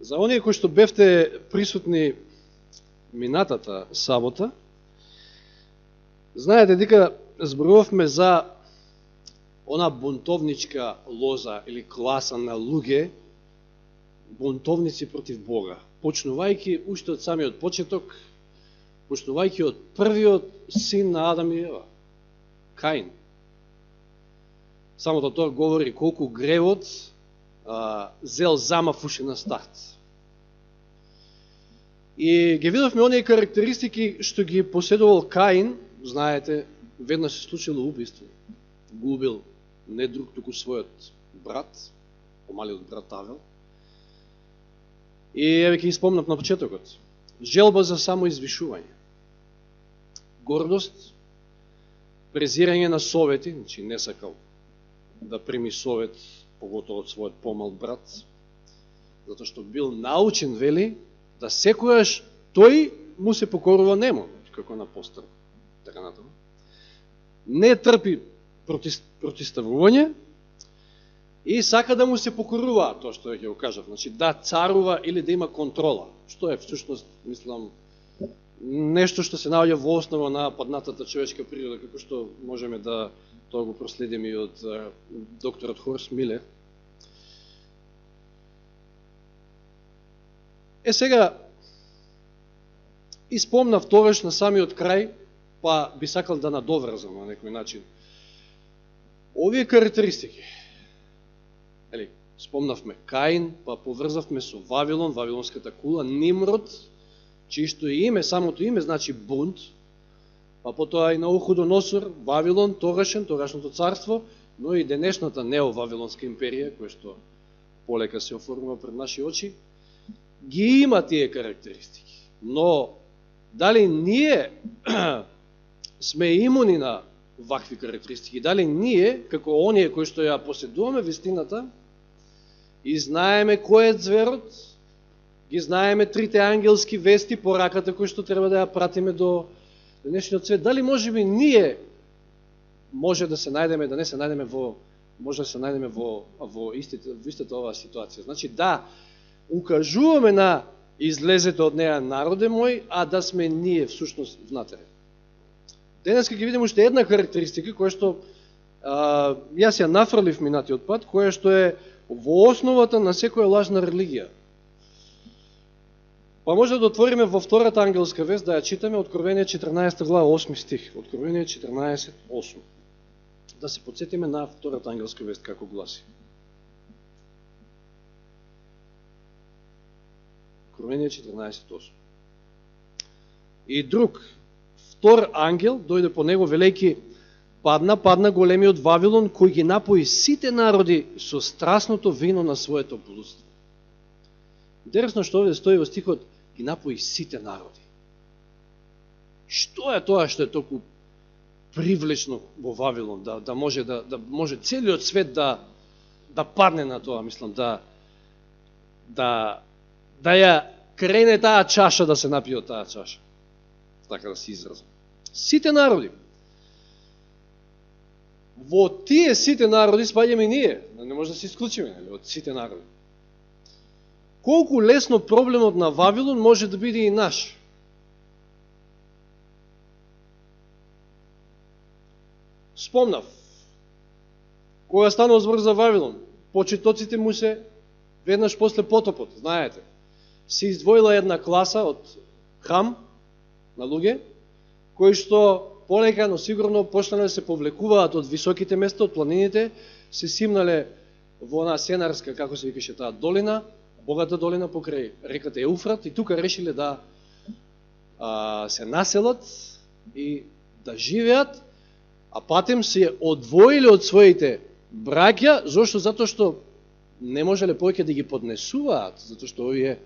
За оние кои што бевте присутни минатата сабота, знаете дека зборувавме за она бунтовничка лоза или класа на луѓе, бунтовници против Бога, почнувајќи уште од самиот почеток, почнувајќи од првиот син на Адам и Ева, Каин. Самото тоа говори колку гревот зел замав уште на старт. И ги видовме оние карактеристики што ги поседувал Каин. Знаете, веднаш се случило убиство. Го убил не друг, туку својот брат, помалиот брат Авел. И еве ќе испомнав на почетокот. Желба за самоизвишување, гордост, презирање на совети, значи не сакал да прими совет, поготово од својот помал брат, затоа што бил научен, вели, да секојаш тој му се покорува нему, како на постар. Така натаму. Не трпи протиставување и сака да му се покорува, тоа што ќе го кажав, значи да царува или да има контрола, што е всушност, мислам, нешто што се наоѓа во основа на паднатата човечка природа, како што можеме да тоа го проследиме и од докторот Хорст Милер. Сега, испомнав тогаш на самиот крај, па би сакал да надоврзам на некој начин. Овие карактеристики, спомнавме Каин, па поврзавме со Вавилон, Вавилонската кула, Нимрод, чието име, самото име значи бунт, па потоа и Навуходоносор, Вавилон, тогашното царство, но и денешната нео-Вавилонска империја, која што полека се оформува пред наши очи, ги има тие карактеристики. Но дали ние сме имуни на вакви карактеристики, дали ние, како оние кои што ја поседуваме вистината, и знаеме кој е зверот, ги знаеме трите ангелски вести, пораката кои што треба да ја пратиме до денешниот свет, дали може би ние може да се најдеме, да не се најдеме може да се најдеме во истата оваа ситуација. Значи да укажуваме на излезете од неја народе мој, а да сме ние всушност внатре. Денеска ќе видиме уште една карактеристика која што јас ја нафрлив минатиот пат, која што е во основата на секоја лажна религија. Па може да отвориме во втората ангелска вест, да ја читаме Откровение 14 глава 8 стих. Откровение 14, 8. Да се подсетиме на втората ангелска вест, како гласи. Откровение 14, 8. И друг, втор ангел, дојде по него, велејки, падна големиот Вавилон, кој ги напои сите народи со страсното вино на своето блудство. Интересно што овде стои во стихот, ги напои сите народи. Што е тоа што е толку привлечно во Вавилон, да може целиот свет да падне на тоа, мислам, да ја крене таа чаша, да се напие од таа чаша. Така да се изразам. Сите народи. Во тие сите народи спаѓаме ние, не може да се исклучиме од сите народи. Колку лесно проблемот на Вавилон може да биде и наш. Спомнав, кога станува збор за Вавилон, почетоците му се веднаш после потопот, знаете, се издвоила една класа од храм на луѓе, кои што полека, но сигурно почнале да се повлекуваат од високите места, од планините, се симнале во она сенарска, како се викаше таа долина, богата долина покрај реката Еуфрат, и тука решиле да се населат и да живеат, а патем се одвоиле од своите браќа, зашто? Затоа што не можеле повеќе да ги поднесуваат, затоа што овие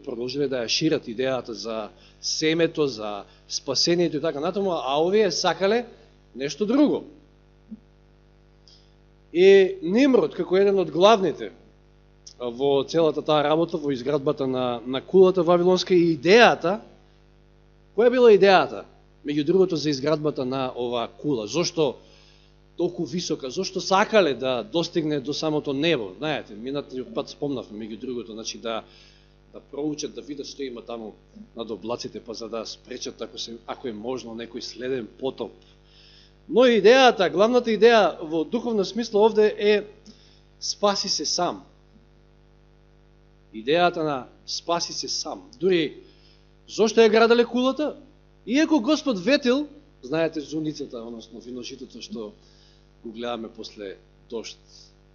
продолжиле да ја шират идејата за семето, за спасението и така натаму, а овие сакале нешто друго. И Нимрод, како еден од главните во целата таа работа, во изградбата на кулата вавилонска, и идејата, која била идејата, меѓу другото, за изградбата на оваа кула? Зошто толку висока, зошто сакале да достигне до самото небо. Знаете, минатиот пат спомнавме меѓу другото, значи да проучат, да видат што има таму над облаците, па за да спречат ако е можно некој следен потоп. Но идејата, главната идеја во духовна смисла овде е спаси се сам. Идејата на спаси се сам. Дури, зошто ја граделе кулата? Иако Господ ветил, знаете зуницата, односно виножитото што го гледаме после дожд,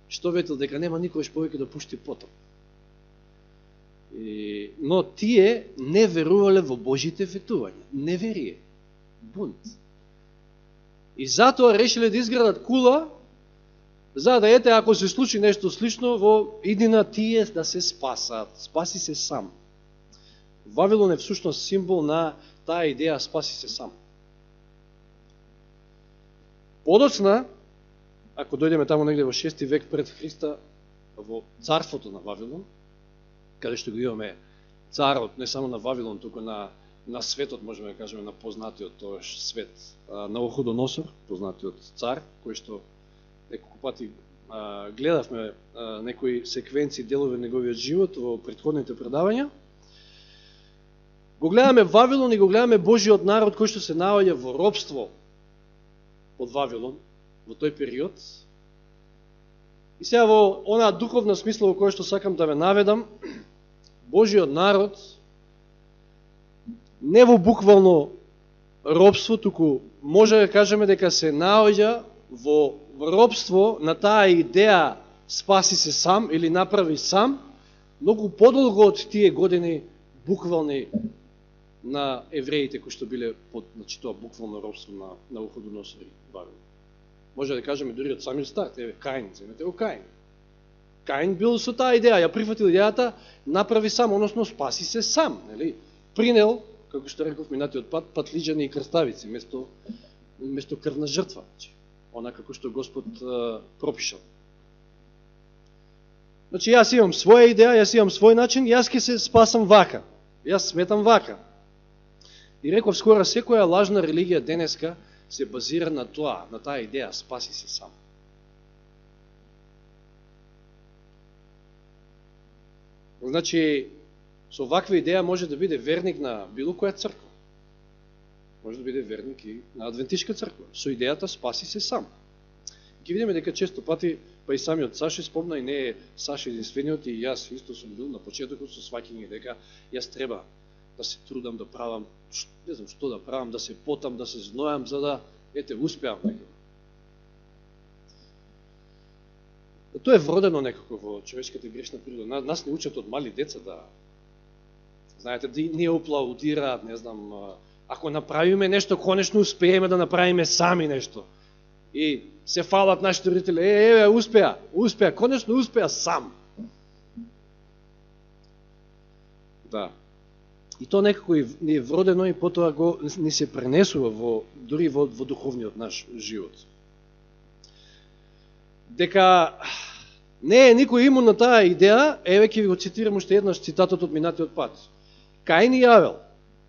што ветил? Дека нема никојаш повеќе да пушти потоп. Но тие не верувале во Божите ветувања. Неверие. Бунт. И затоа решиле да изградат кула, за да ете, ако се случи нешто слично, во иднина тие да се спасат. Спаси се сам. Вавилон е всушност символ на таа идеја спаси се сам. Подоцна, ако дојдеме таму негде во 6 век пред Христа, во царството на Вавилон, каде што го имаме царот, не само на Вавилон, туку на светот, можеме да кажеме, на познатиот тоаш свет, Навуходоносор, познатиот цар, кој што неколку пати гледавме некои секвенции, делови на неговиот живот во претходните предавања. Го гледаме Вавилон и го гледаме Божиот народ кој што се наоѓа во робство од Вавилон во тој период. И сега во онаа духовна смисла во која што сакам да ве наведам, Божиот народ не во буквално робство, туку може да кажеме дека се наоѓа во робство на таа идеја спаси се сам или направи сам, многу подолго од тие години буквални на евреите кои што биле под, значи, тоа буквално робство на Навуходоносор и Вавилон. Може да кажеме дури од самиот старт, еве Каин, земете го Каин. Каин бил со таа идеја, ја прифатил идејата, направи сам, односно спаси се сам, нели? Принел, како што реков минатиот пат, патлиџани и крставици, место крвна жртва, она како што Господ пропишал. Значи, јас имам своја идеја, јас имам свој начин, јас ќе се спасам вака. Јас сметам вака. И реков, скоро секоја лажна религија денеска се базира на тоа, на таа идеја, спаси се сам. Значи, со ваква идеја може да биде верник на било која црква. Може да биде верник и на адвентишка црква. Со идејата спаси се сам. Ги видиме дека често пати, па и самиот Саши спомна, и не е Саши единствениот, и јас исто сум бил на почетокот со сваќање дека јас треба да се трудам, да правам, не знам што да правам, да се потам, да се знојам, за да, ете, успеам некако. Тоа е вродено некако во човечката грешна природа. Нас не учат од мали деца да, знаете, да не аплаудираат, не знам, ако направиме нешто, конечно успееме да направиме сами нешто. И се фалат нашите родители, еве, успеа, конечно успеа сам. Да. И то некако ни е вродено и потоа ни се пренесува дури во духовниот наш живот. Дека не е никој имун на таа идеја, еве ќе ви го цитирам уште еднаш цитатот од минатиот пат. Каин и Јавел,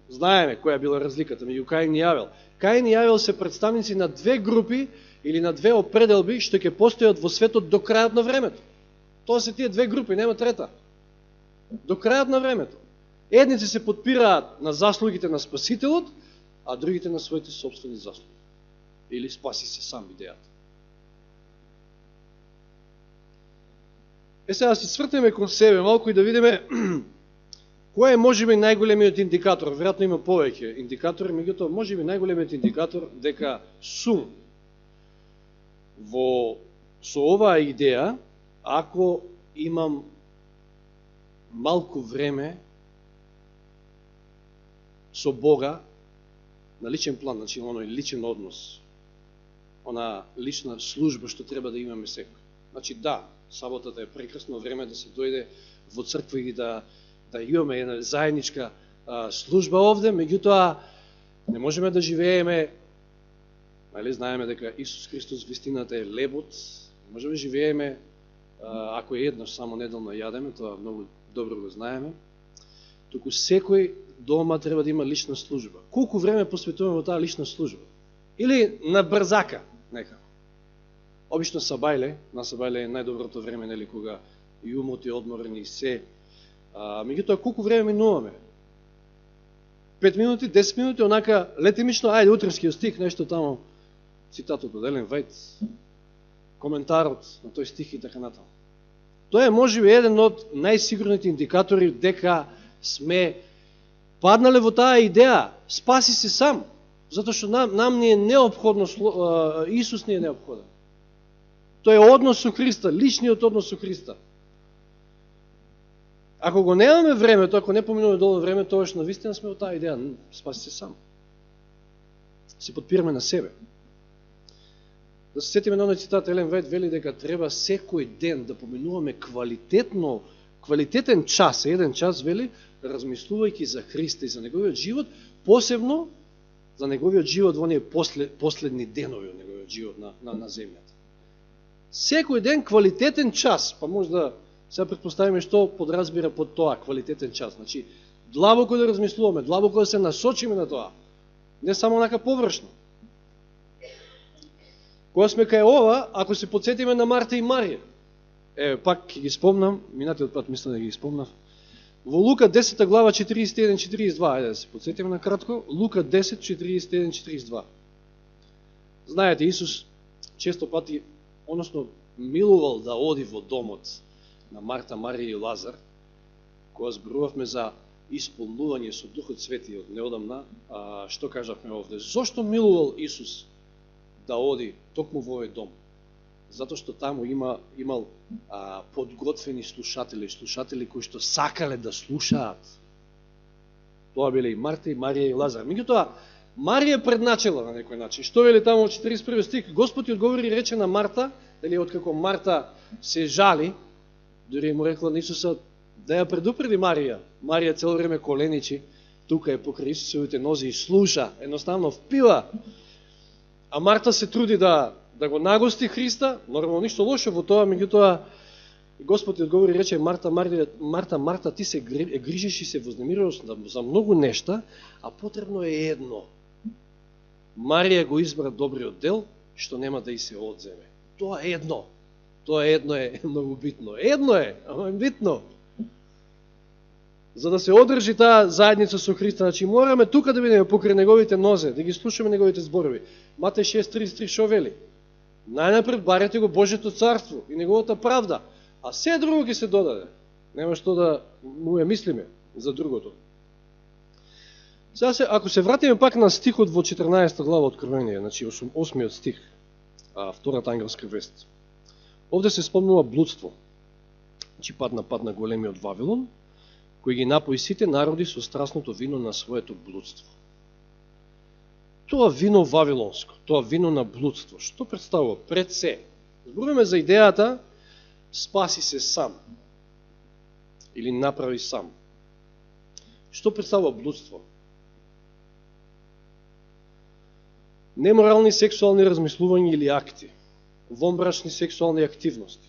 знаеме која била разликата меѓу Каин и Јавел. Каин и Јавел се представници на две групи или на две определби што ќе постојат во светот до крајот на времето. Тоа се тие две групи, нема трета. До крајот на времето. Едните се подпираат на заслугите на Спасителот, а другите на своите собствени заслуги. Или спаси се сам идејата. Сега да се свртеме кон себе малку и да видиме кој е можеби најголемиот индикатор. Веројатно има повеќе индикатори, меѓутоа можеби најголемиот индикатор дека сум со оваа идеја, ако имам малку време со Бога на личен план, значи оној личен однос, она лична служба што треба да имаме секој. Значи да, саботата е прекрасно време да се дојде во црква и да имаме една заедничка служба овде, меѓутоа не можеме да живееме, нали, знаеме дека Исус Христос вистината е лебот, не можеме да живееме ако еднаш само неделно јадеме, тоа многу добро го знаеме, туку секој дома треба да има лична служба. Колку време посветуваме во таа лична служба? Или на брзака, некако. обично сабајле, на сабајле е најдоброто време, нели, кога и умот е одморен и се. Меѓутоа, колку време минуваме? 5 минути, 10 минути, онака летимично, ајде утренскиот стих, нешто тамо, цитатот од Елен Вајт, коментарот на тој стих и така натаму. Тоа е можеби еден од најсигурните индикатори дека сме паднале во таа идеја, спаси се сам, затоа што нам не е неопходно, Исус не е неопходен. Тоа е однос со Христа, личниот однос со Христа. Ако го немаме времето, ако не поминуваме долго време, тоа што навистина сме во таа идеја, спаси се сам. Се подпираме на себе. Да се сетиме на оној цитат, Елен Вајт вели дека треба секој ден да поминуваме квалитетен час, еден час, вели, размислувајќи за Христа и за неговиот живот, посебно за неговиот живот во оние последни денови од неговиот живот на земјата. Секој ден квалитетен час, па може да сега предпоставиме што подразбира под тоа квалитетен час. Значи, длабоко да размислуваме, длабоко да се насочиме на тоа. Не само онака површно. Кога сме кај ова, ако се подсетиме на Марта и Марија, пак ќе ги спомнам, минатиот пат мислам да ги спомнав, во Лука 10 глава 41-42, ајде да се подсетиме на кратко, Лука 10, 41-42. Знаете, Исус често пати, односно милувал да оди во домот на Марта, Марија и Лазар, кога зборувавме за исполнување со Духот Свети од неодамна, што кажавме овде? Зошто милувал Исус да оди токму во овој дом? Затоа што таму имал подготвени слушатели кои што сакале да слушаат. Тоа биле и Марта, и Марија и Лазар. Меѓутоа, Марија предначела на некој начин. Што вели таму во 41 стих? Господ ја одговори и рече на Марта, дали откако Марта се жали, дури му рекла на Исуса да ја предупреди Марија. Марија цело време коленичи, тука е покрај Исусовите нози и слуша, едноставно впива. А Марта се труди да го нагости Христа, нормално ништо лошо во тоа, меѓутоа Господ ја одговори и рече: Марта, ти се грижиш и се вознемируваш за многу нешта, а потребно е едно. Марија го избра добриот дел, што нема да и се одземе. Тоа едно е многу битно. Едно е, ама битно. За да се одржи таа заедница со Христа, значи мораме тука да бидеме покрај неговите нозе, да ги слушаме неговите зборови. Матеј 6:33 шо вели? Најнапред барете го Божјето царство и неговата правда, а се друго ќе се додаде. Нема што да му ја мислиме за другото. Сега ако се вратиме пак на стихот во 14 глава Откровение, значи 8 стих, втората ангелска вест. Овде се спомнува блудство. Значи пат на големиот Вавилон, кој ги напои сите народи со страстното вино на своето блудство. Тоа вино вавилонско, тоа вино на блудство, што представува? Пред се. Зборуваме за идејата спаси се сам или направи сам. Што представува блудство? Неморални сексуални размислувања или акти, вонбрачни сексуални активности.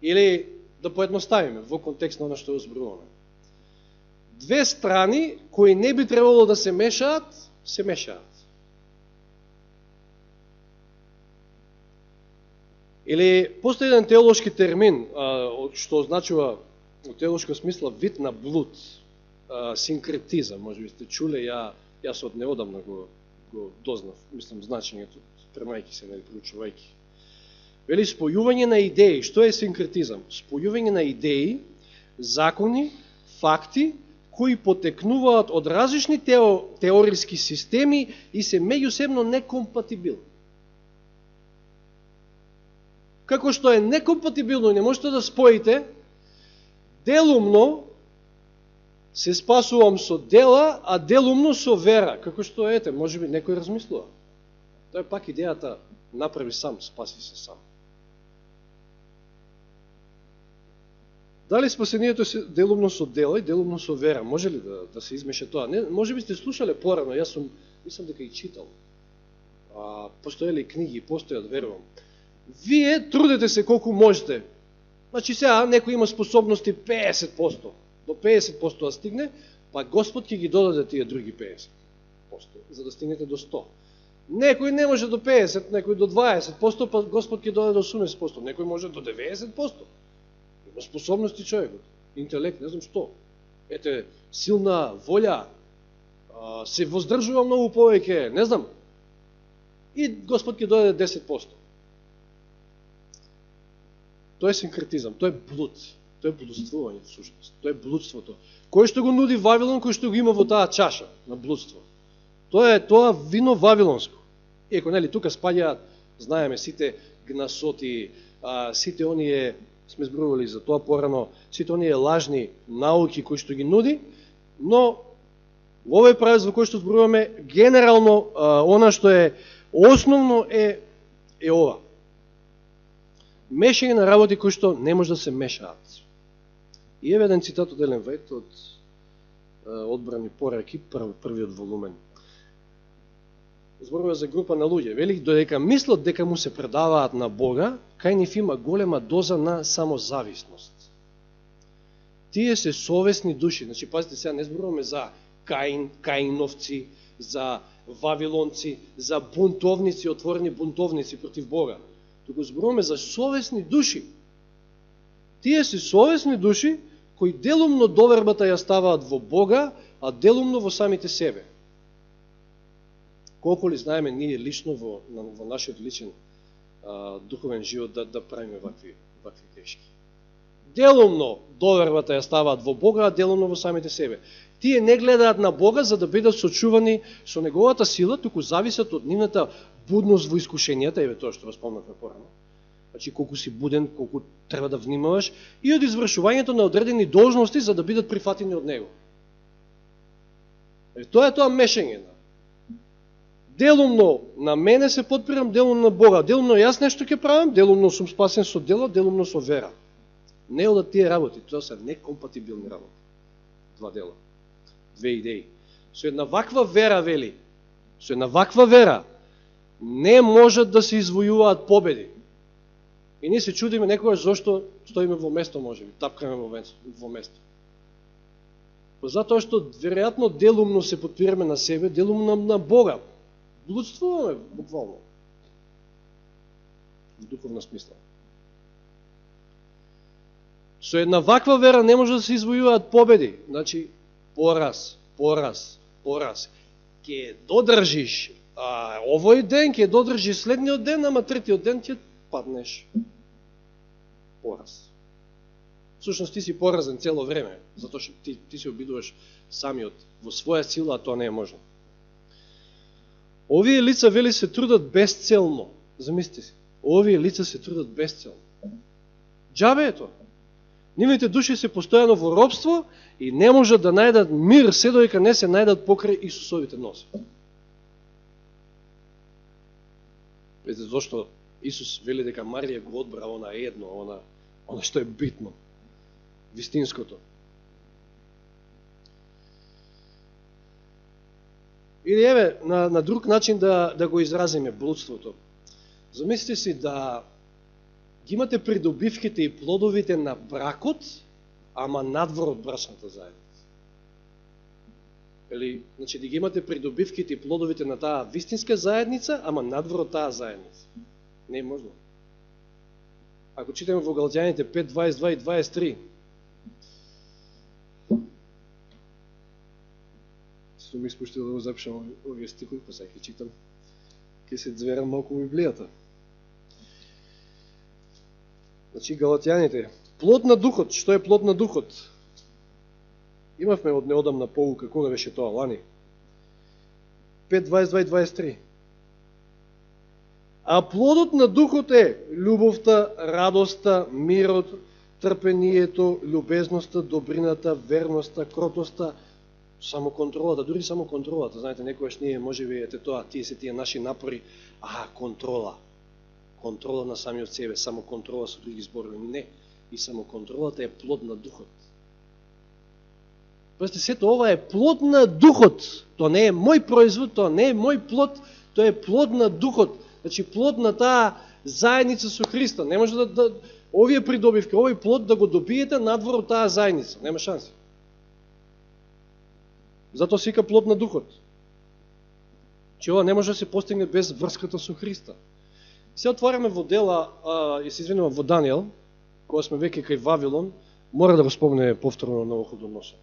Или да поедноставиме во контекст на оно што зборуваме. Две страни кои не би требало да се мешаат, се мешаат. Или постои еден теолошки термин, што означува во теолошко смисла вид на блуд, синкретизам, може би сте чуле, јас од неодамна го дознав, мислам, значењето, спремајќи се, проучувајќи. Вели спојување на идеи. Што е синкретизам? Спојување на идеи, закони, факти, кои потекнуваат од различни теориски системи и се меѓусебно некомпатибилни. Како што е некомпатибилно и не можете да споите, делумно се спасувам со дела, а делумно со вера. Како што ете, може би некој размислува. Тоа е пак идејата направи сам, спаси се сам. Дали спасението се делумно со дела и делумно со вера? Може ли да се измеша тоа? Не, може би сте слушале порано, јас мислам дека и читал. Постојали книги, постојат, верувам. Вие трудете се колку можете. Значи сега некој има способности 50%, до 50% да стигне, па Господ ќе ги додаде тие други 50%, за да стигнете до 100%. Некој не може до 50, некој до 20%, па Господ ќе дојде до 80%, некој може до 90%. Има способности човекот, интелект, не знам што. Ете, силна волја, се воздржува многу повеќе, не знам. И Господ ќе дојде 10%. Тоа е синкретизам, тоа е блуд, тоа е блудствување всушност, тоа е блудството. Кој што го нуди Вавилон, кој што го има во таа чаша на блудство. Тоа е тоа вино вавилонско. Еко, нели, тука спаѓаат, знаеме, сите гнасоти, сите оние, сме зборували за тоа порано, сите оние лажни науки кои што ги нуди, но во овој правец во кој што зборуваме, генерално, она што е основно е ова. Мешање на работи кои што не може да се мешаат. И еве еден цитат од Елен Вајт од Одбрани пораки, првиот волумен. Зборува за група на луѓе. Вели, додека мислат дека му се предаваат на Бога, кај нив има голема доза на самозависност. Тие се совесни души. Значи, пазите, сега не зборуваме за Каиновци, за вавилонци, за бунтовници, отворени бунтовници против Бога. Туку зборуваме за совесни души. Тие се совесни души кои делумно довербата ја ставаат во Бога, а делумно во самите себе. Колку ли знаеме ние лично во нашиот личен духовен живот да правиме вакви грешки. Делумно довербата ја ставаат во Бога, а делумно во самите себе. Тие не гледаат на Бога за да бидат сочувани со неговата сила, туку зависат од нивната будност во искушенијата, еве тоа што вас спомнавме порано. Значи колку си буден, колку треба да внимаваш и од извршувањето на одредени должности за да бидат прифатени од него. Тоа е тоа мешање. Делумно на мене се подпирам, делумно на Бога. Делумно јас нешто ќе правам, делумно сум спасен со дело, делумно со вера. Не одат тие работи, тоа се некомпатибилни работи. Два дела, две идеи. Со една ваква вера, вели, со една ваква вера не можат да се извојуваат победи. И ние се чудиме некогаш зашто стоиме во место, можеби, тапкаме во место. Затоа што веројатно делумно се подпираме на себе, делумно на Бога. Блудствуваме, буквално. В духовна смисла. Со една ваква вера не може да се извојуваат победи. Значи, пораз. Ке додржиш овој ден, ке додржиш следниот ден, ама третиот ден ќе паднеш. Пораз. Всушност ти си поразен цело време, затоа што ти се обидуваш самиот во своја сила, а тоа не е можно. Овие лица, вели, се трудат безцелно. Замислите си. Овие лица се трудат безцелно. Џабе е тоа. Нивните души се постојано во робство и не можат да најдат мир се додека не се најдат покрај Исусовите носи. Видите зашто Исус вели дека Марија го одбра она едно, она што е битно, вистинското. Или еве, на друг начин да го изразиме блудството. Замислите си да ги имате придобивките и плодовите на бракот, ама надвор од брачната заедница. Или, значи, да ги имате придобивките и плодовите на таа вистинска заедница, ама надвор од таа заедница. Не е можно. Ако читаме во Галатјаните 5, 22 и 23, сум ми спуштил да го запишам овие стихови, па сега ќе читам, ќе се зверам малку Библијата. Значи, Галатјаните, плод на духот, што е плод на духот? Имавме од неодамна поука, кога беше тоа, лани? 5, 22 и 23. А плодот на духот е љубовта, радоста, мирот, трпението, љубезноста, добрината, верноста, кротоста, самоконтролата, дури самоконтролата. Знаете, некојаш ние можеби ете тоа, тие се тие наши напори, контрола. Контрола на самиот себе, самоконтрола со други зборови. Не, и самоконтролата е плод на духот. Пазите, сето ова е плод на духот. Тоа не е мој производ, тоа не е мој плод, тоа е плод на духот. Значи, плод на таа заедница со Христа. Не може да овие придобивки, овој плод да го добиете надвор од таа заедница. Нема шанси. Затоа се вика плод на духот. Че ова не може да се постигне без врската со Христа. Се отваряме во дела, и се извинувам, во Данијел, кога сме веќе кај Вавилон, мора да го спомне повторно на Навуходоносор.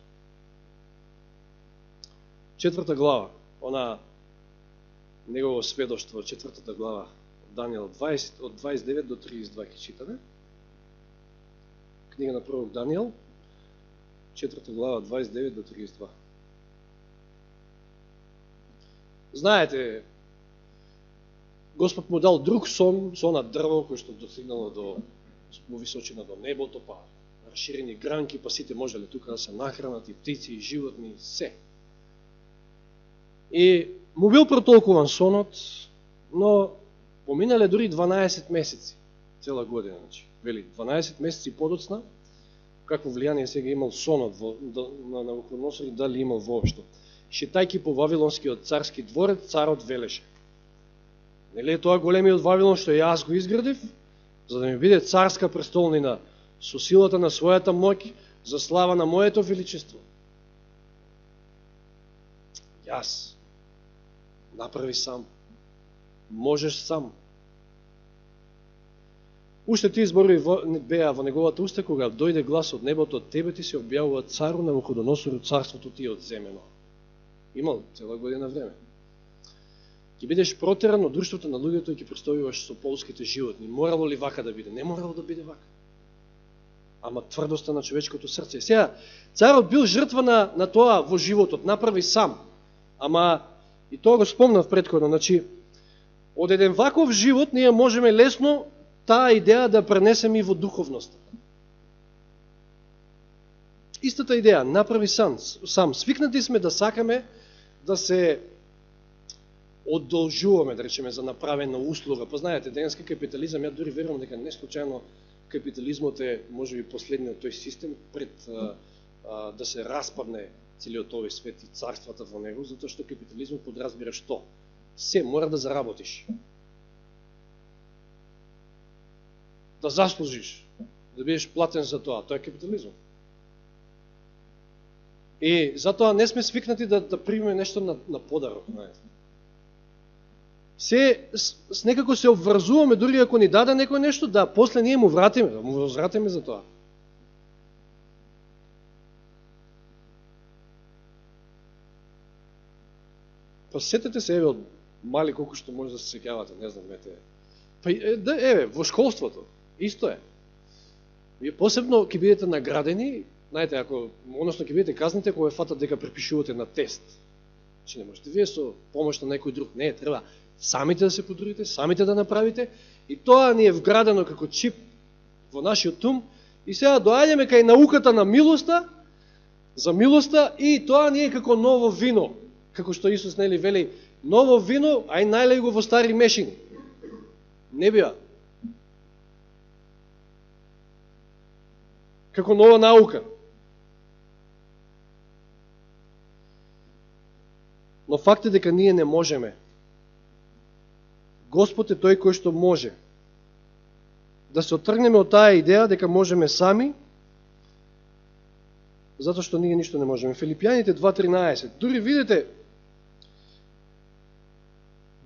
4 глава, она негово сведоштво, 4 глава, Данијел 20, од 29 до 32 ќе читаме. Книга на пророк Данијел, 4 глава, 29 до 32. Знаете, Господ му дал друг сон, сона дрво, кој што достигнало до височина до небото, па расширени гранки, па сите можеле тука да се нахранат, и птици, и животни, се. И му бил протолкуван сонот, но поминале дури 12 месеци, цела година, значи, вели 12 месеци подоцна, какво влијание сега имал сонот на Навуходоносор и дали имал воопшто. Шетајки по Вавилонскиот царски дворец, царот велеше: нели е тоа големиот Вавилон што јас го изградив, за да ми биде царска престолнина со силата на својата моќ, за слава на моето величество? Јас направи сам, можеш сам. Уште тие зборови беа во неговата уста, кога дојде глас од небото, од тебе ти се објавува цару Навуходоносору, царството ти е одземено. Имал цела година време. Ќе бидеш протеран од друштвото на луѓето и ќе престојуваш со полските животни. Морало ли вака да биде? Не морало да биде вака. Ама тврдоста на човечкото срце. Сега, царот бил жртва на тоа во животот, направи сам. Ама, и тоа го спомнав предходно, значи, од еден ваков живот ние можеме лесно таа идеја да пренесеме и во духовноста. Истата идеја, направи сам. Свикнати сме да сакаме да се одолжуваме, да речеме, за направена услуга. Познаете, денеска капитализам, ја дури верувам дека не случајно капитализмот е, може би, последниот тој систем пред да се распадне целиот овој свет и царствата во него, затоа што капитализмот подразбира што? Се мора да заработиш. Да заслужиш, да бидеш платен за тоа. Тоа е капитализм. И затоа не сме свикнати да примеме нешто на подарок. Се некако се обврзуваме, дури ако ни даде некој нешто, да после ние му вратиме, да му возвратиме за тоа. Па сетете се, еве, од мали колку што може да се сеќавате, не знам, па еве, во школството, исто е. Вие посебно ќе бидете наградени, знаете, односно ќе бидете казните кога фатат дека препишувате на тест. Че не можете вие со помош на некој друг. Не, треба самите да се потрудите, самите да направите, и тоа ни е вградено како чип во нашиот ум, и сега доаѓаме кај науката на милоста, за милоста, и тоа ни е како ново вино, како што Исус нели вели, ново вино, ај најлеј го во стари мешини. Не бива. Како нова наука. Но факт е дека ние не можеме. Господ е тој кој што може да се отргнеме од таа идеја дека можеме сами, затоа што ние ништо не можеме. Филипјаните 2.13. Дури видите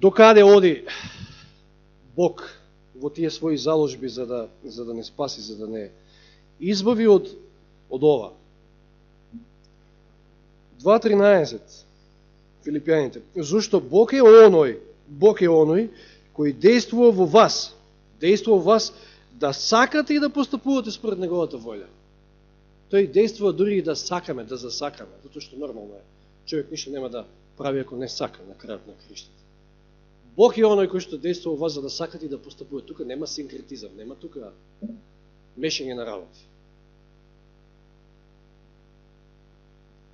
докаде оди Бог во тие своји заложби за да не спаси, за да не избави од ова. 2.13. Филипјаните. Зошто Бог е оној кој действува во вас да сакате и да постапувате според неговата волја. Тој действува дури и да сакаме, да засакаме, затоа што нормално е. Човек ништо нема да прави ако не сака на крајот на криштата. Бог е оној кој што действува во вас за да сакате и да постапувате. Тука нема синкретизам, нема тука мешање на работи.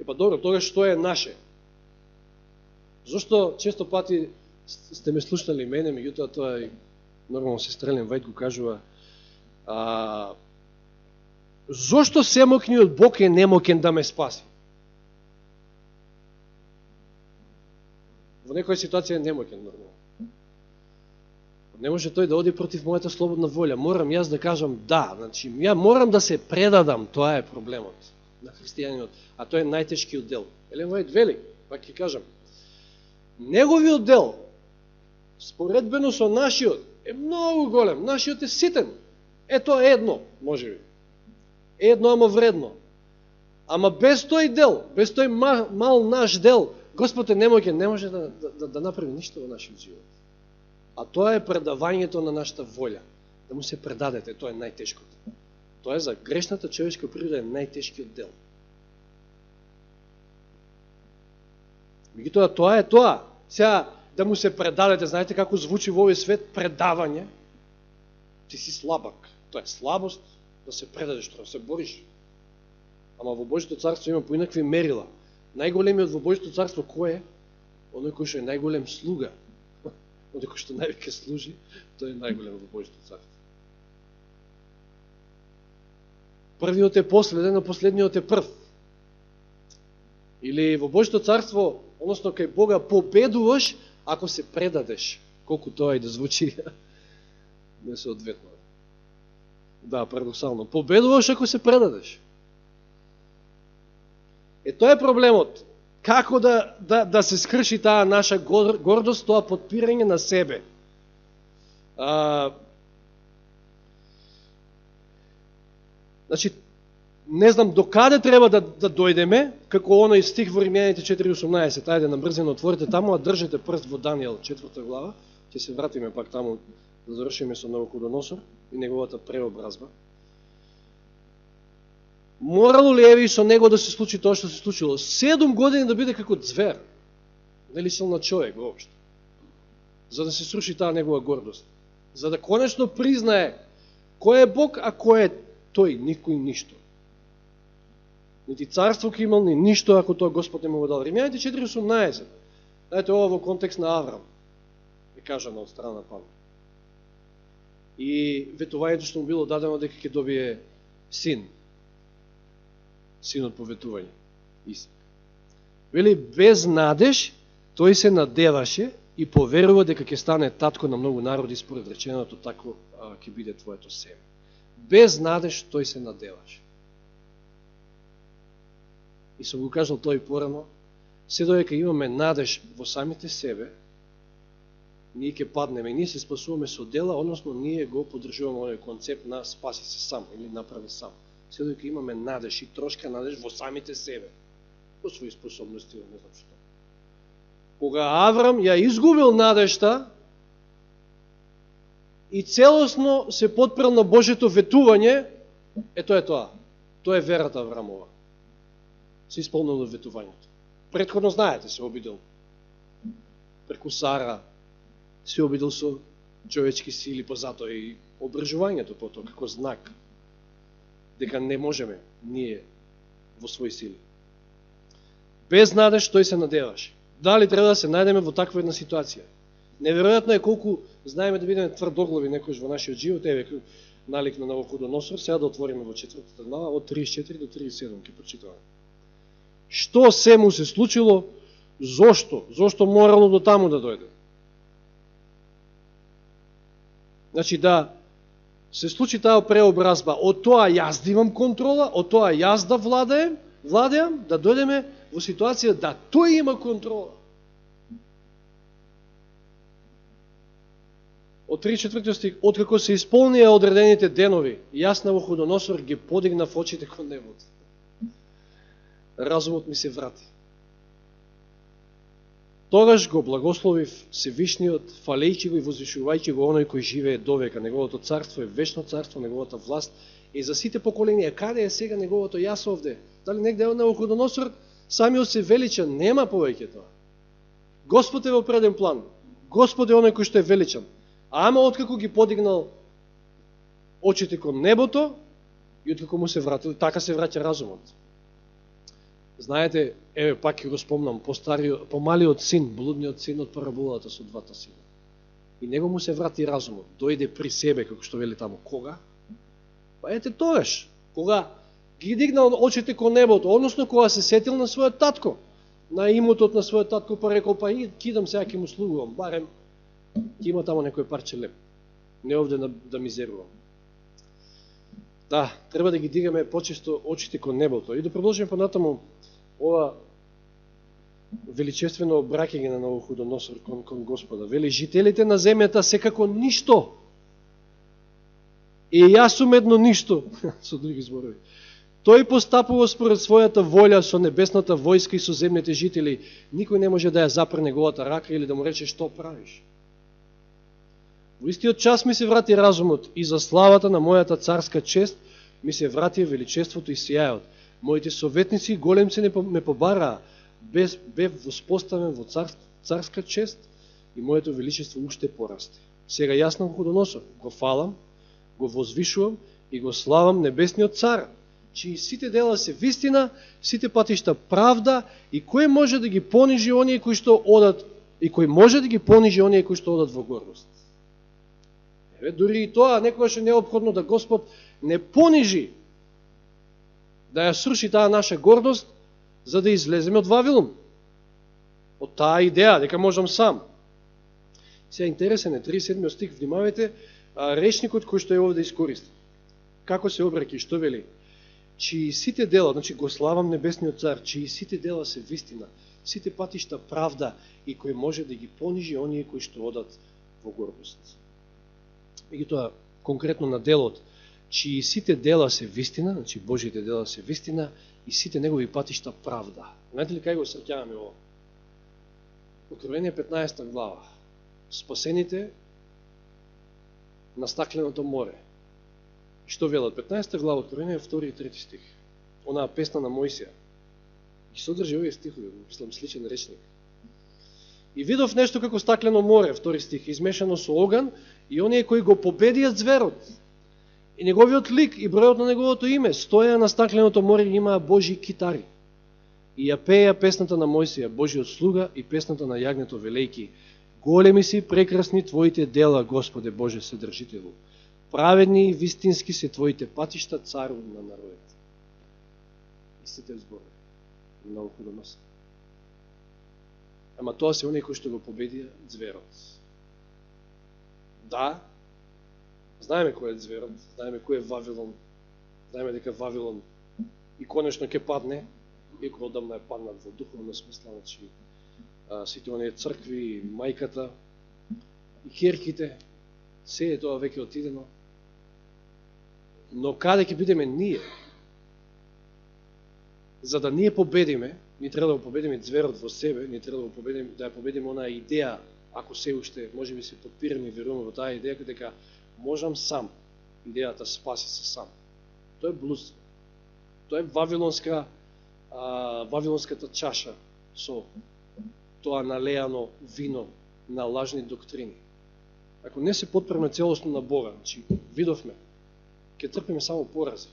Па добро, тогаш што е наше? Зошто често пати сте ме слушнали мене, меѓутоа тоа и нормално сестрелен Вајд го кажува, зошто семокниот Бог е немокен да ме спаси? Во некоја ситуација е немокен нормално. Не може тој да оди против мојата слободна волја. Морам јас да кажам да. Значи, ја морам да се предадам, тоа е проблемот на христијанинот, а тоа е најтешкиот дел. Елен Вајд вели, пак ќе кажам, Неговиот дел, споредбено со нашиот, е многу голем. Нашиот е ситен. Ето едно, може би. Едно, ама вредно. Ама без тој дел, без тој мал наш дел, Господ не може да направи ништо во нашиот живот. А тоа е предавањето на нашата волја. Да му се предадете, тоа е најтешкото. Тоа е за грешната човечка природа е најтешкиот дел. Меѓутоа, тоа е тоа. Сега, да му се предадете, знаете како звучи во овој свет предавање? Ти си слабак. Тоа е слабост да се предадеш, да се бориш. Ама во Божјото царство има поинакви мерила. Најголемиот во Божјото царство кој е? Оној кој што е најголем слуга. Оној кој што највеќе служи, тој е најголем во Божјото царство. Првиот е последен, а последниот е прв. Или во Божјото царство, односно кај Бога победуваш ако се предадеш. Колку тоа и да звучи несоодветно. Да, парадоксално. Победуваш ако се предадеш. Тоа е проблемот. Како да се скрши таа наша гордост, тоа подпирање на себе. Значи, не знам до каде треба да дојдеме, како оној стих во Римјаните 4.18. Ајде, набрзено отворите таму, а држете прст во Данијел 4 глава. Ќе се вратиме пак таму да завршиме со Навуходоносор и неговата преобразба. Морало ли еве и со него да се случи тоа што се случило? 7 години да биде како звер. Не личил на човек воопшто. За да се сруши таа негова гордост. За да конечно признае кој е Бог, а кој е тој, никој ништо. Нити царство ке имал, ни ништо, ако тоа Господ не му го дал. Римјаните 4.18. Знаете, ова во контекст на Аврам. Е кажано од страна на Павле. И ветувањето што му било дадено дека ќе добие син. Синот по ветување. Исак. Вели, без надеж, тој се надеваше и поверува дека ќе стане татко на многу народи според реченото тако ќе биде твоето семе. Без надеж, тој се надеваше. И сум го кажал тој порано, се додека имаме надеж во самите себе, ние ќе паднеме, ние се спасуваме со дела, односно ние го поддржуваме овој концепт на спаси се сам или направи сам. Се додека имаме надеж и трошка надеж во самите себе, во своји способности, не знам што. Кога Аврам ја изгубил надежта и целосно се потпрел на Божето ветување, тоа е тоа. Тоа е верата Аврамова. Се исполнило ветувањето. Предходно знаете, се обидел преку Сара, се обидел со човечки сили, позатоа и обржувањето потоа како знак дека не можеме ние во своји сили. Без надеж тој се надеваше. Дали треба да се најдеме во таква една ситуација? Неверојатно е колку знаеме да бидеме тврдоглави некојаш во нашиот живот. Еве налик на Навуходоносор, сега да отвориме во 4 глава од 34 до 37 ќе прочитаме. Што се му се случило? Зошто? Зошто морало до таму да дојде? Значи да се случи таа преобразба, од тоа јас да имам контрола, од тоа јас да владеам, да дојдеме во ситуација да тој има контрола. Од 34 стих, откако се исполнија одредените денови, јас Навуходоносор ги подигнав очите кон небото. Разумот ми се врати. Тогаш го благословив Севишниот, фалејќи го и возвишувајќи го оној кој живее довека. Неговото царство е вечно царство, неговата власт е за сите поколенија. Каде е сега неговото јас овде? Дали негде е Навуходоносор самиот се величан? Нема повеќе тоа. Господ е во преден план. Господ е оној кој што е величан. Ама откако ги подигнал очите кон небото и откако му се вратил, така се враќа разумот. Знаете, еве пак ќе го спомнам, помалиот син, блудниот син од параболата со двата сина. И него му се врати разумот, дојде при себе, како што вели таму. Кога? Па ете тогаш, кога ги дигнал очите кон небото, односно кога се сетил на својот татко, на имотот на својот татко, па рекол, па кидам сега ќе му слугувам, барем ќе има тамо некој парче леп. Не овде да мизерувам. Да, треба да ги дигаме почесто очите кон небото. И да продолжиме понатаму ова величествено обраќање на Навуходоносор кон Господа. Вели, жителите на земјата секако ништо. И јас сум едно ништо, со други зборови. Тој постапува според својата волја со небесната војска и со земните жители. Никој не може да ја запре неговата рака или да му рече што правиш. Во истиот час ми се врати разумот и за славата на мојата царска чест ми се врати величеството и сијајот. Моите советници големци ме побараа, бев воспоставен во царска чест и моето величество уште порасте. Сега јас Навуходоносор го фалам, го возвишувам и го славам небесниот цар, чии сите дела се вистина, сите патишта правда, и кој може да ги понижи оние кои што одат, и кој може да ги понижи оние кои што одат во гордост. Еве, дури и тоа некогаш е неопходно да Господ не понижи, да ја сруши таа наша гордост, за да излеземе од Вавилон. Од таа идеја, дека можам сам. Сега интересен е 37 стих, внимавајте, речникот кој што е овде искористен. Како се обраќа и што вели? Чии сите дела, значи го славам небесниот цар, чии сите дела се вистина, сите патишта правда, и кој може да ги понижи оние кои што одат во гордост. Меѓутоа, конкретно на делот, чии сите дела се вистина, значи Божите дела се вистина, и сите негови патишта правда. Знаете ли кај го среќаваме ово? Откровение 15 глава. Спасените на стакленото море. И што велат? 15 глава Откровение, 2 и 3 стих. Онаа песна на Мојсија. И содржи овие стихови, мислам сличен речник. И видов нешто како стаклено море, 2 стих, измешано со оган, и оние кои го победиат зверот, и неговиот лик и бројот на неговото име, стоја на стакленото море и имаа Божи китари. И ја пеја песната на Мојсија, Божиот слуга, и песната на јагнето, велејки: големи си, прекрасни твоите дела, Господе Боже Вседржителу. Праведни и вистински се твоите патишта, цару на народите. Истите зборови на Навуходоносор. Ама тоа се оние кои што го победија зверот. Да, знаеме кој е зверот, знаеме кој е Вавилон, знаеме дека Вавилон и конечно ќе падне, иако одамна е паднат во духовно смисла, значи сите оние цркви, мајката и керките, се е тоа веќе отидено. Но каде ќе бидеме ние? За да ние победиме, ние треба да го победиме зверот во себе, ние треба да ја победиме онаа идеја, ако се уште може би се подпираме и веруваме во таа идеја, дека можам сам, идејата спаси се сам. Тоа е блудство. Тоа е вавилонската чаша со тоа налеано вино на лажни доктрини. Ако не се подпреме целосно на Бога, значи видовме, ќе трпиме само порази.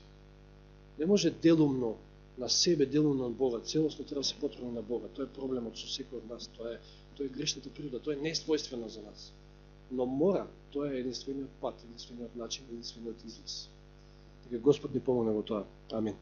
Не може делумно на себе, делумно на Бога, целосно треба да се подпреме на Бога. Тоа е проблемот со секој од нас, тоа е грешната природа, тоа е несвојствено за нас. Но мора, тоа е единствениот пат, единствениот начин, единствениот излез. Така Господ ни помогне во тоа. Амин.